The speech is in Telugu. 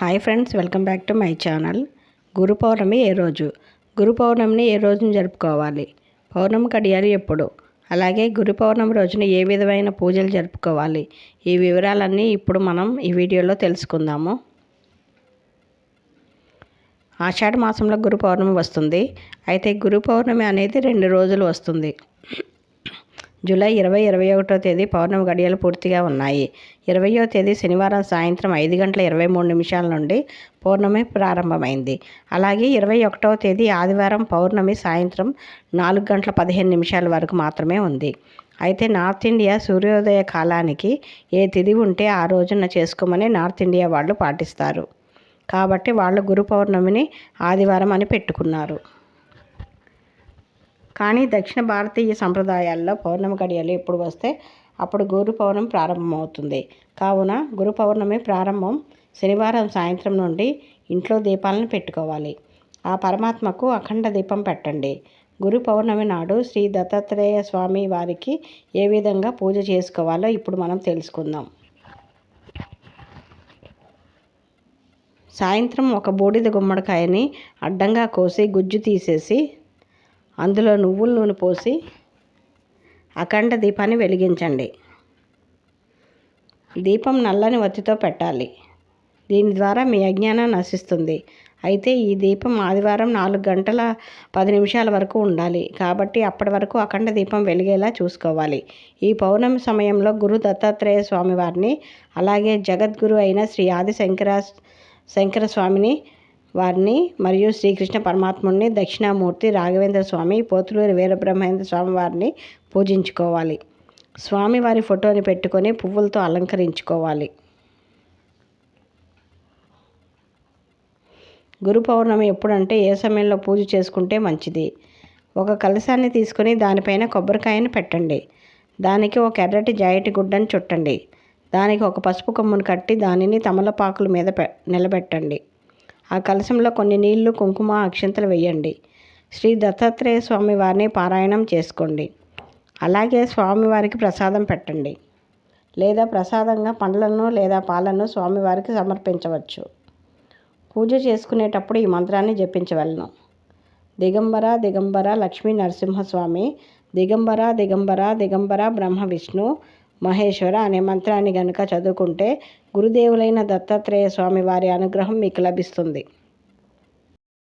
Hi friends, welcome back to my channel. Guru Purnima ఏ రోజు? గురు పౌర్ణమిని ఏ రోజున జరుపుకోవాలి? పౌర్ణమి గడియాలు ఎప్పుడు? అలాగే గురు పౌర్ణమి రోజున ఏ విధమైన పూజలు జరుపుకోవాలి? ఈ వివరాలన్నీ ఇప్పుడు మనం ఈ వీడియోలో తెలుసుకుందాము. ఆషాఢ మాసంలో గురు పౌర్ణమి వస్తుంది. అయితే గురు పౌర్ణమి అనేది 2 రోజులు వస్తుంది. జూలై 20, 21వ తేదీ పౌర్ణమి గడియలు పూర్తిగా ఉన్నాయి. 20వ తేదీ శనివారం సాయంత్రం 5:23 నుండి పౌర్ణమి ప్రారంభమైంది. అలాగే 21వ తేదీ ఆదివారం పౌర్ణమి సాయంత్రం 4:15 వరకు మాత్రమే ఉంది. అయితే నార్త్ ఇండియా సూర్యోదయ కాలానికి ఏ తిథి ఉంటే ఆ రోజున చేసుకోమని నార్త్ ఇండియా వాళ్ళు పాటిస్తారు. కాబట్టి వాళ్ళు గురు పౌర్ణమిని ఆదివారం అని పెట్టుకున్నారు. కానీ దక్షిణ భారతీయ సంప్రదాయాల్లో పౌర్ణమి గడియలు ఎప్పుడు వస్తే అప్పుడు గురు పౌర్ణమి ప్రారంభమవుతుంది. కావున గురు పౌర్ణమి ప్రారంభం శనివారం సాయంత్రం నుండి ఇంట్లో దీపాలను పెట్టుకోవాలి. ఆ పరమాత్మకు అఖండ దీపం పెట్టండి. గురు పౌర్ణమి నాడు శ్రీ దత్తాత్రేయ స్వామి వారికి ఏ విధంగా పూజ చేసుకోవాలో ఇప్పుడు మనం తెలుసుకుందాం. సాయంత్రం ఒక బూడిద గుమ్మడికాయని అడ్డంగా కోసి గుజ్జు తీసేసి అందులో నువ్వుల నూనె పోసి అఖండ దీపాన్ని వెలిగించండి. దీపం నల్లని వత్తితో పెట్టాలి. దీని ద్వారా మీ అజ్ఞానం నశిస్తుంది. అయితే ఈ దీపం ఆదివారం 4:10 వరకు ఉండాలి. కాబట్టి అప్పటి వరకు అఖండ దీపం వెలిగేలా చూసుకోవాలి. ఈ పౌర్ణమి సమయంలో గురు దత్తాత్రేయ స్వామి వారిని, అలాగే జగద్గురు అయిన శ్రీ ఆది శంకర స్వామిని వారిని మరియు శ్రీకృష్ణ పరమాత్ముడిని, దక్షిణామూర్తి రాఘవేంద్ర స్వామి, పోతులూరి వీరబ్రహ్మేంద్ర స్వామి వారిని పూజించుకోవాలి. స్వామివారి ఫోటోని పెట్టుకొని పువ్వులతో అలంకరించుకోవాలి. గురు పౌర్ణమి ఎప్పుడంటే ఏ సమయంలో పూజ చేసుకుంటే మంచిది? ఒక కలశాన్ని తీసుకొని దానిపైన కొబ్బరికాయను పెట్టండి. దానికి ఒక ఎర్రటి జాయిటి గుడ్డను చుట్టండి. దానికి ఒక పసుపు కొమ్మును కట్టి దానిని తమలపాకుల మీద నిలబెట్టండి. ఆ కలశంలో కొన్ని నీళ్లు, కుంకుమ, అక్షింతలు వేయండి. శ్రీ దత్తాత్రేయ స్వామి వారిని పారాయణం చేసుకోండి. అలాగే స్వామివారికి ప్రసాదం పెట్టండి. లేదా ప్రసాదంగా పండ్లను లేదా పాలను స్వామివారికి సమర్పించవచ్చు. పూజ చేసుకునేటప్పుడు ఈ మంత్రాన్ని జపించవలను. దిగంబర దిగంబర లక్ష్మీ నరసింహస్వామి, దిగంబర దిగంబర దిగంబర బ్రహ్మ విష్ణు మహేశ్వర అనే మంత్రాన్ని గనుక చదువుకుంటే గురుదేవులైన దత్తాత్రేయ స్వామి వారి అనుగ్రహం మీకు లభిస్తుంది.